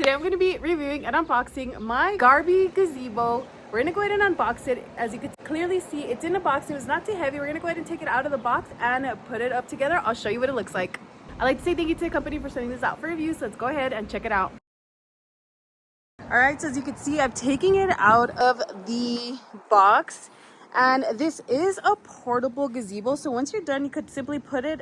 Today I'm going to be reviewing and unboxing my Garvee Gazebo. We're going to go ahead and unbox it. As you can clearly see, it's in a box. It was not too heavy. We're going to go ahead and take it out of the box and put it up together. I'll show you what it looks like. I'd like to say thank you to the company for sending this out for review. So let's go ahead and check it out. Alright, so as you can see, I'm taking it out of the box. And this is a portable gazebo. So once you're done, you could simply put it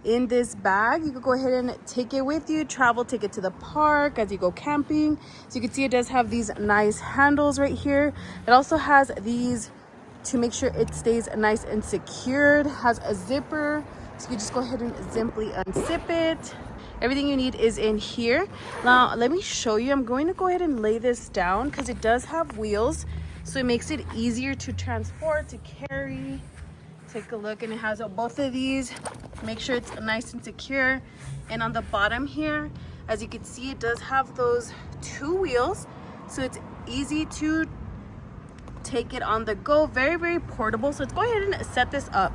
in this bag. You could go ahead and take it with you, travel, take it to the park as you go camping. So you can see it does have these nice handles right here. It also has these to make sure it stays nice and secured. It has a zipper, so you just go ahead and simply unzip it. Everything you need is in here. Now let me show you. I'm going to go ahead and lay this down because it does have wheels, so it makes it easier to transport, to carry. Take a look, and it has both of these. Make sure it's nice and secure. And on the bottom here, as you can see, it does have those two wheels, so it's easy to take it on the go. Very, very portable. So let's go ahead and set this up.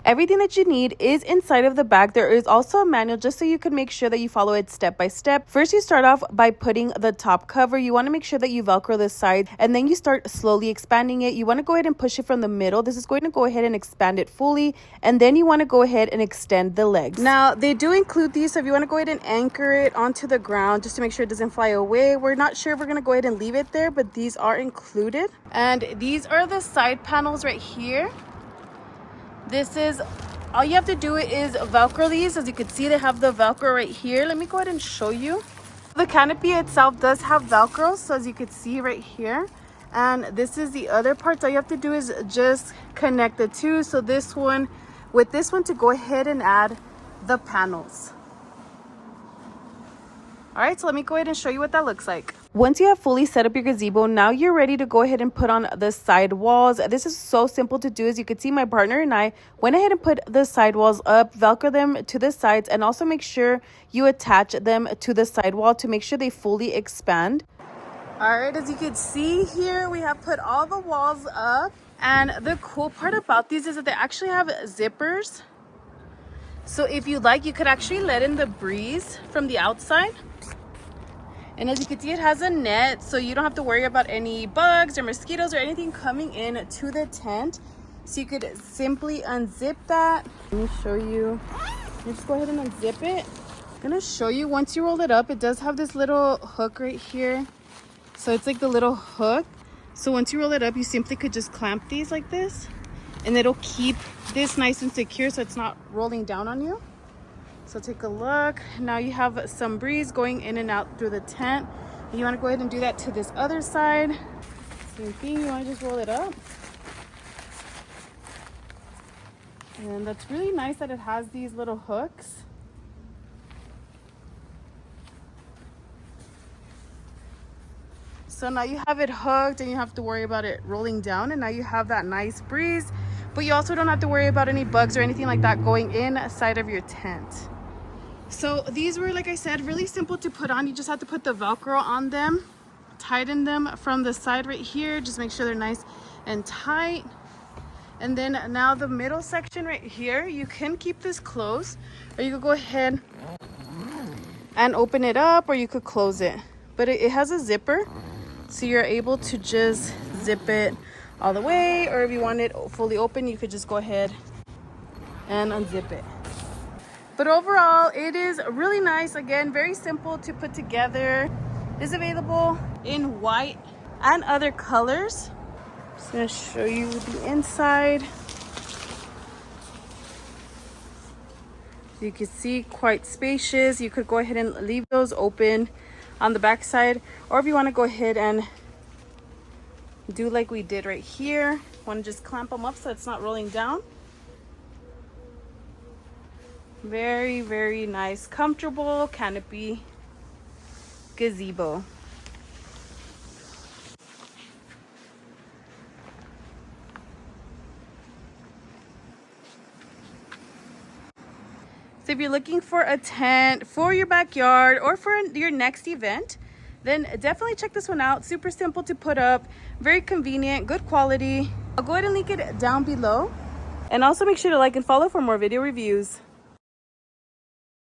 Everything that you need is inside of the bag. There is also a manual just so you can make sure that you follow it step by step. First, you start off by putting the top cover. You want to make sure that you Velcro the side, and then you start slowly expanding it. You want to go ahead and push it from the middle. This is going to go ahead and expand it fully, and then you want to go ahead and extend the legs. Now, they do include these, so if you want to go ahead and anchor it onto the ground just to make sure it doesn't fly away. We're not sure if we're going to go ahead and leave it there, but these are included. And these are the side panels right here. This is all you have to do is Velcro these. As you can see, they have the Velcro right here. Let me go ahead and show you. The canopy itself does have Velcro, so as you can see right here. And this is the other part. All you have to do is just connect the two. So this one with this one to go ahead and add the panels. All right, so let me go ahead and show you what that looks like. Once you have fully set up your gazebo, now you're ready to go ahead and put on the side walls. This is so simple to do. As you can see, my partner and I went ahead and put the side walls up, Velcro them to the sides, and also make sure you attach them to the side wall to make sure they fully expand. All right, as you can see here, we have put all the walls up. And the cool part about these is that they actually have zippers. So if you like, you could actually let in the breeze from the outside. And as you can see, it has a net, so you don't have to worry about any bugs or mosquitoes or anything coming in to the tent. So you could simply unzip that. Let me show you. You just go ahead and unzip it. I'm gonna show you once you roll it up, it does have this little hook right here. So it's like the little hook. So once you roll it up, you simply could just clamp these like this, and it'll keep this nice and secure so it's not rolling down on you. So take a look. Now you have some breeze going in and out through the tent. You want to go ahead and do that to this other side. Same thing, you want to just roll it up. And that's really nice that it has these little hooks. So now you have it hooked and you have to worry about it rolling down, and now you have that nice breeze, but you also don't have to worry about any bugs or anything like that going inside of your tent. So these were, like I said, really simple to put on. You just have to put the Velcro on them, tighten them from the side right here, just make sure they're nice and tight. And then now the middle section right here, you can keep this closed, or you could go ahead and open it up, or you could close it. But it has a zipper, so you're able to just zip it all the way, or if you want it fully open, you could just go ahead and unzip it. But overall, it is really nice. Again, very simple to put together. It is available in white and other colors. I'm just gonna show you the inside. You can see, quite spacious. You could go ahead and leave those open on the back side, or if you want to go ahead and do like we did right here, want to just clamp them up so it's not rolling down. Very, very nice, comfortable canopy gazebo. So if you're looking for a tent for your backyard or for your next event, then definitely check this one out. Super simple to put up, very convenient, good quality. I'll go ahead and link it down below. And also make sure to like and follow for more video reviews.